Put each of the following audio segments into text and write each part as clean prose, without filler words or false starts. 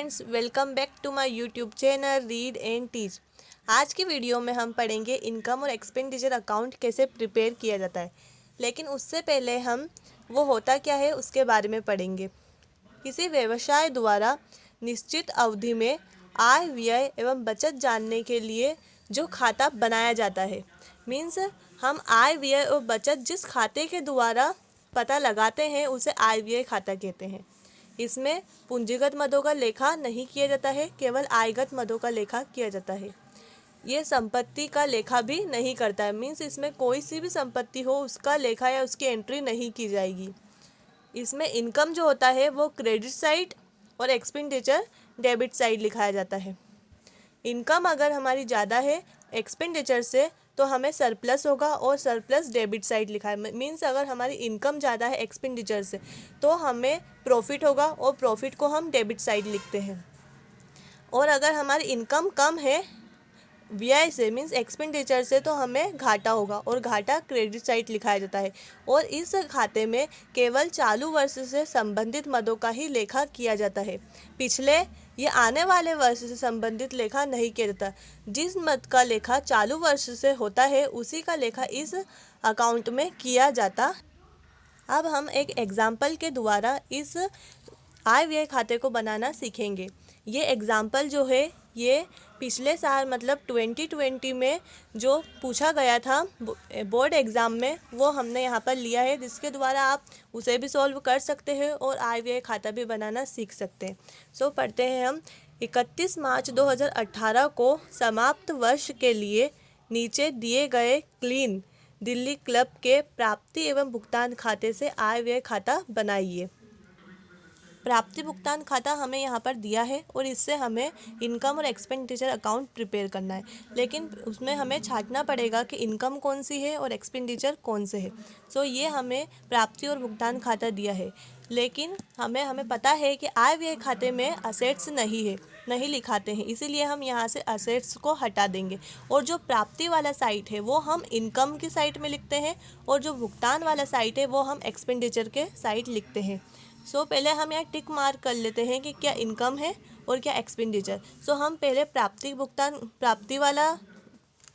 Friends, welcome back to my YouTube channel read and teach. आज की video में हम पढ़ेंगे इनकम और एक्सपेंडिचर अकाउंट कैसे प्रिपेयर किया जाता है। लेकिन उससे पहले हम वो होता क्या है उसके बारे में पढ़ेंगे। किसी व्यवसाय द्वारा निश्चित अवधि में आय व्यय एवं बचत जानने के लिए जो खाता बनाया जाता है, मीन्स हम आय व्यय और बचत जिस खाते के द्वारा पता लगाते हैं उसे आय व्यय खाता कहते हैं। इसमें पूंजीगत मदों का लेखा नहीं किया जाता है, केवल आयगत मदों का लेखा किया जाता है। ये संपत्ति का लेखा भी नहीं करता है, मीन्स इसमें कोई सी भी संपत्ति हो उसका लेखा या उसकी एंट्री नहीं की जाएगी। इसमें इनकम जो होता है वो क्रेडिट साइड और एक्सपेंडिचर डेबिट साइड लिखाया जाता है। इनकम अगर हमारी ज़्यादा है एक्सपेंडिचर से तो हमें सरप्लस होगा और सरप्लस डेबिट साइड लिखा है। मीन्स अगर हमारी इनकम ज़्यादा है एक्सपेंडिचर से तो हमें प्रॉफिट होगा और प्रॉफिट को हम डेबिट साइड लिखते हैं। और अगर हमारी इनकम कम है व्यय से मीन्स एक्सपेंडिचर से तो हमें घाटा होगा और घाटा क्रेडिट साइड लिखाया जाता है। और इस खाते में केवल चालू वर्ष से संबंधित मदों का ही लेखा किया जाता है। पिछले या आने वाले वर्ष से संबंधित लेखा नहीं किया जाता। जिस मद का लेखा चालू वर्ष से होता है उसी का लेखा इस अकाउंट में किया जाता। अब हम एक एग्जाम्पल के द्वारा इस आय व्यय खाते को बनाना सीखेंगे। ये एग्जाम्पल जो है ये पिछले साल मतलब 2020 में जो पूछा गया था बोर्ड एग्ज़ाम में वो हमने यहाँ पर लिया है, जिसके द्वारा आप उसे भी सॉल्व कर सकते हैं और आय व्यय खाता भी बनाना सीख सकते हैं। सो पढ़ते हैं हम। 31 मार्च 2018 को समाप्त वर्ष के लिए नीचे दिए गए क्लीन दिल्ली क्लब के प्राप्ति एवं भुगतान खाते से आय व्यय खाता बनाइए। प्राप्ति भुगतान खाता हमें यहाँ पर दिया है और इससे हमें इनकम और एक्सपेंडिचर अकाउंट प्रिपेयर करना है। लेकिन उसमें हमें छांटना पड़ेगा कि इनकम कौन सी है और एक्सपेंडिचर कौन से है। सो ये हमें प्राप्ति और भुगतान खाता दिया है, लेकिन हमें पता है कि आय व्यय खाते में असेट्स नहीं लिखाते हैं, इसीलिए हम यहाँ से असेट्स को हटा देंगे। और जो प्राप्ति वाला साइट है वो हम इनकम की साइट में लिखते हैं और जो भुगतान वाला साइट है वो हम एक्सपेंडिचर के साइट लिखते हैं। सो पहले हम यहाँ टिक मार्क कर लेते हैं कि क्या इनकम है और क्या एक्सपेंडिचर। सो हम पहले प्राप्ति वाला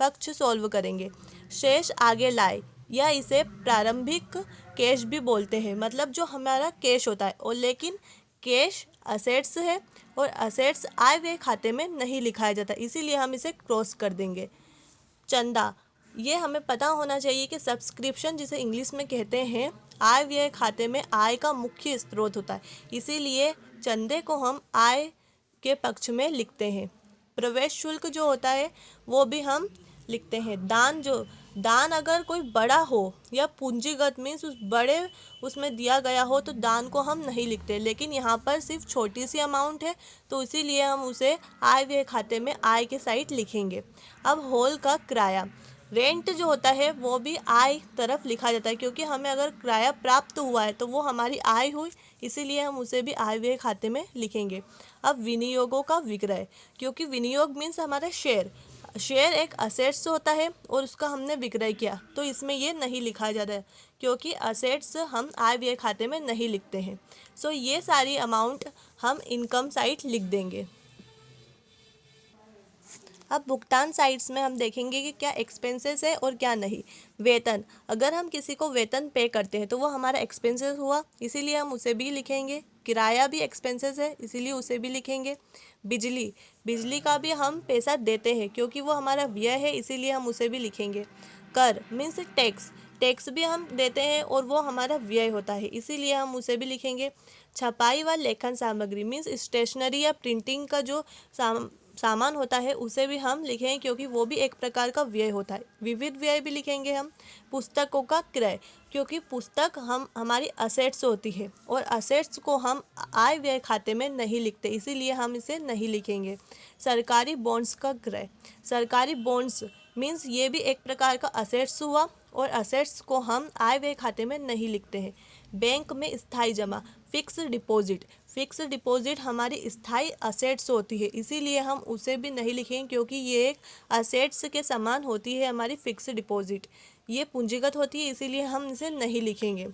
पक्ष सॉल्व करेंगे। शेष आगे लाए या इसे प्रारंभिक कैश भी बोलते हैं, मतलब जो हमारा कैश होता है। और लेकिन कैश असेट्स है और असेट्स आय व्यय खाते में नहीं लिखाया जाता, इसीलिए हम इसे क्रॉस कर देंगे। चंदा, ये हमें पता होना चाहिए कि सब्सक्रिप्शन जिसे इंग्लिश में कहते हैं आय व्यय खाते में आय का मुख्य स्रोत होता है, इसीलिए चंदे को हम आय के पक्ष में लिखते हैं। प्रवेश शुल्क जो होता है वो भी हम लिखते हैं। दान अगर कोई बड़ा हो या पूंजीगत मीन्स उसमें दिया गया हो तो दान को हम नहीं लिखते, लेकिन यहाँ पर सिर्फ छोटी सी अमाउंट है तो इसीलिए हम उसे आय व्यय खाते में आय के साइड लिखेंगे। अब हॉल का किराया रेंट जो होता है वो भी आय तरफ लिखा जाता है, क्योंकि हमें अगर किराया प्राप्त हुआ है तो वो हमारी आय हुई, इसीलिए हम उसे भी आय व्यय खाते में लिखेंगे। अब विनियोगों का विक्रय, क्योंकि विनियोग मीन्स हमारा शेयर एक असेट्स होता है और उसका हमने विक्रय किया तो इसमें ये नहीं लिखा जाता है, क्योंकि असेट्स हम आय व्यय खाते में नहीं लिखते हैं। सो ये सारी अमाउंट हम इनकम साइड लिख देंगे। अब भुगतान साइड्स में हम देखेंगे कि क्या एक्सपेंसेस है और क्या नहीं। वेतन, अगर हम किसी को वेतन पे करते हैं तो वो हमारा एक्सपेंसेस हुआ, इसीलिए हम उसे भी लिखेंगे। किराया भी एक्सपेंसेस है, इसीलिए उसे भी लिखेंगे। बिजली का भी हम पैसा देते हैं क्योंकि वो हमारा व्यय है, इसीलिए हम उसे भी लिखेंगे। कर मीन्स टैक्स भी हम देते हैं और वो हमारा व्यय होता है, इसीलिए हम उसे भी लिखेंगे। छपाई व लेखन सामग्री मीन्स स्टेशनरी या प्रिंटिंग का जो सामान होता है उसे भी हम लिखेंगे, क्योंकि वो भी एक प्रकार का व्यय होता है। विविध व्यय भी लिखेंगे हम। पुस्तकों का क्रय, क्योंकि पुस्तक हमारी असेट्स होती है और असेट्स को हम आय व्यय खाते में नहीं लिखते, इसीलिए हम इसे नहीं लिखेंगे। सरकारी बॉन्ड्स का क्रय, सरकारी बॉन्ड्स मीन्स ये भी एक प्रकार का असेट्स हुआ और असेट्स को हम आय व्यय खाते में नहीं लिखते हैं। बैंक में स्थायी जमा फिक्स डिपॉजिट हमारी स्थायी असेट्स होती है, इसीलिए हम उसे भी नहीं लिखेंगे, क्योंकि ये एक असेट्स के समान होती है हमारी फिक्स डिपॉजिट। ये पूंजीगत होती है, इसीलिए हम इसे नहीं लिखेंगे।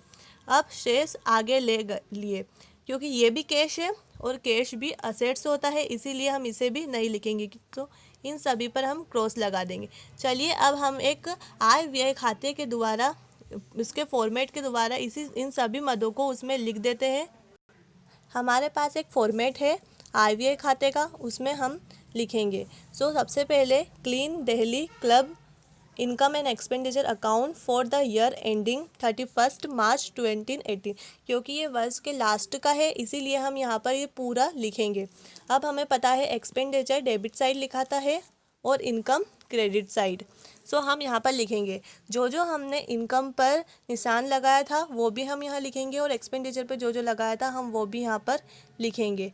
अब शेष आगे लिए क्योंकि ये भी कैश है और कैश भी असेट्स होता है, इसीलिए हम इसे भी नहीं लिखेंगे। तो इन सभी पर हम क्रॉस लगा देंगे। चलिए अब हम एक आय व्यय खाते के द्वारा, इसके फॉर्मेट के द्वारा इन सभी मदों को उसमें लिख देते हैं। हमारे पास एक फॉर्मेट है आय व्यय खाते का, उसमें हम लिखेंगे। सबसे पहले clean Delhi club income and expenditure account for the year ending 31 मार्च 2018। क्योंकि ये वर्ष के लास्ट का है, इसीलिए हम यहाँ पर ये पूरा लिखेंगे। अब हमें पता है एक्सपेंडिचर डेबिट साइड लिखाता है और इनकम क्रेडिट साइड। हम यहाँ पर लिखेंगे जो जो हमने इनकम पर निशान लगाया था वो भी हम यहाँ लिखेंगे, और एक्सपेंडिचर पर जो जो लगाया था हम वो भी यहाँ पर लिखेंगे।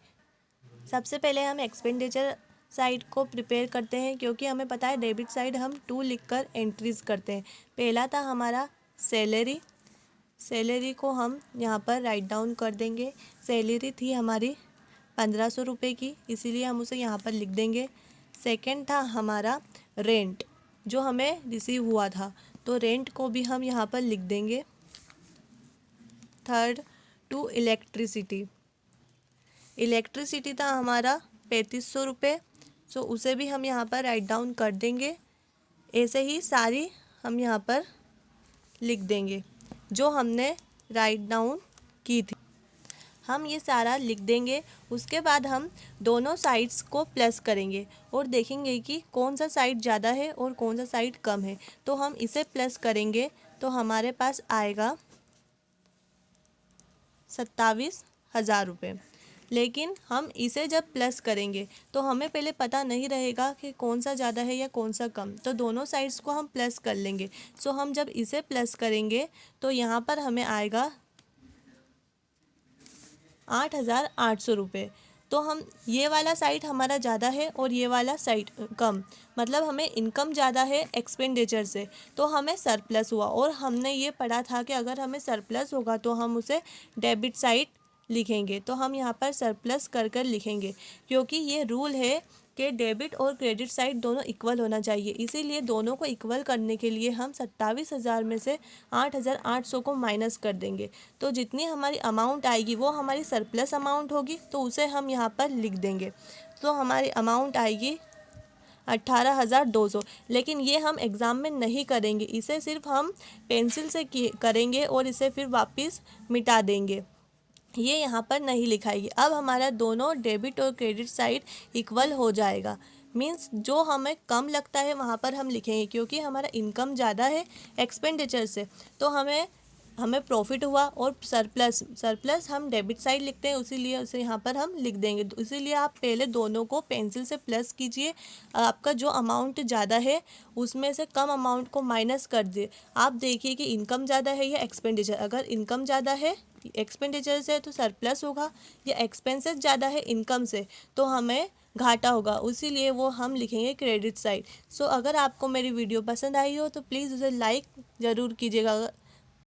सबसे पहले हम एक्सपेंडिचर साइड को प्रिपेयर करते हैं, क्योंकि हमें पता है डेबिट साइड हम 2 लिखकर एंट्रीज करते हैं। पहला था हमारा सैलरी, सैलरी को हम यहाँ पर राइट डाउन कर देंगे। सैलरी थी हमारी 1500 रुपये की, इसीलिए हम उसे यहाँ पर लिख देंगे। सेकंड था हमारा रेंट, जो हमें रिसीव हुआ था, तो रेंट को भी हम यहाँ पर लिख देंगे। थर्ड टू इलेक्ट्रिसिटी, इलेक्ट्रिसिटी था हमारा 3500 रुपये, उसे भी हम यहाँ पर राइट डाउन कर देंगे। ऐसे ही सारी हम यहाँ पर लिख देंगे जो हमने राइट डाउन की थी, हम ये सारा लिख देंगे। उसके बाद हम दोनों साइड्स को प्लस करेंगे और देखेंगे कि कौन सा साइड ज़्यादा है और कौन सा साइड कम है। तो हम इसे प्लस करेंगे तो हमारे पास आएगा 27,000 रुपये। लेकिन हम इसे जब प्लस करेंगे तो हमें पहले पता नहीं रहेगा कि कौन सा ज़्यादा है या कौन सा कम, तो दोनों साइड्स को हम प्लस कर लेंगे। हम जब इसे प्लस करेंगे तो यहाँ पर हमें आएगा 8,800 रुपये। तो हम ये वाला साइड हमारा ज़्यादा है और ये वाला साइड कम, मतलब हमें इनकम ज़्यादा है एक्सपेंडिचर से, तो हमें सरप्लस हुआ। और हमने ये पढ़ा था कि अगर हमें सरप्लस होगा तो हम उसे डेबिट साइड लिखेंगे। तो हम यहाँ पर सरप्लस कर लिखेंगे, क्योंकि ये रूल है कि डेबिट और क्रेडिट साइड दोनों इक्वल होना चाहिए। इसीलिए दोनों को इक्वल करने के लिए हम 27,000 में से 8,800 को माइनस कर देंगे। तो जितनी हमारी अमाउंट आएगी वो हमारी सरप्लस अमाउंट होगी, तो उसे हम यहाँ पर लिख देंगे। तो हमारी अमाउंट आएगी 18,200। लेकिन ये हम एग्ज़ाम में नहीं करेंगे, इसे सिर्फ हम पेंसिल से करेंगे और इसे फिर वापस मिटा देंगे, ये यहाँ पर नहीं लिखाएगी। अब हमारा दोनों डेबिट और क्रेडिट साइड इक्वल हो जाएगा। मीन्स जो हमें कम लगता है वहाँ पर हम लिखेंगे, क्योंकि हमारा इनकम ज़्यादा है एक्सपेंडिचर से, तो हमें प्रॉफिट हुआ। और सरप्लस हम डेबिट साइड लिखते हैं, इसीलिए उसे यहाँ पर हम लिख देंगे। इसीलिए आप पहले दोनों को पेंसिल से प्लस कीजिए, आपका जो अमाउंट ज़्यादा है उसमें से कम अमाउंट को माइनस कर दिए। आप देखिए कि इनकम ज़्यादा है या एक्सपेंडिचर। अगर इनकम ज़्यादा है एक्सपेंडिचर से तो सरप्लस होगा, या एक्सपेंसेस ज़्यादा है इनकम से तो हमें घाटा होगा, इसीलिए वो हम लिखेंगे क्रेडिट साइड। अगर आपको मेरी वीडियो पसंद आई हो तो प्लीज़ उसे लाइक ज़रूर कीजिएगा।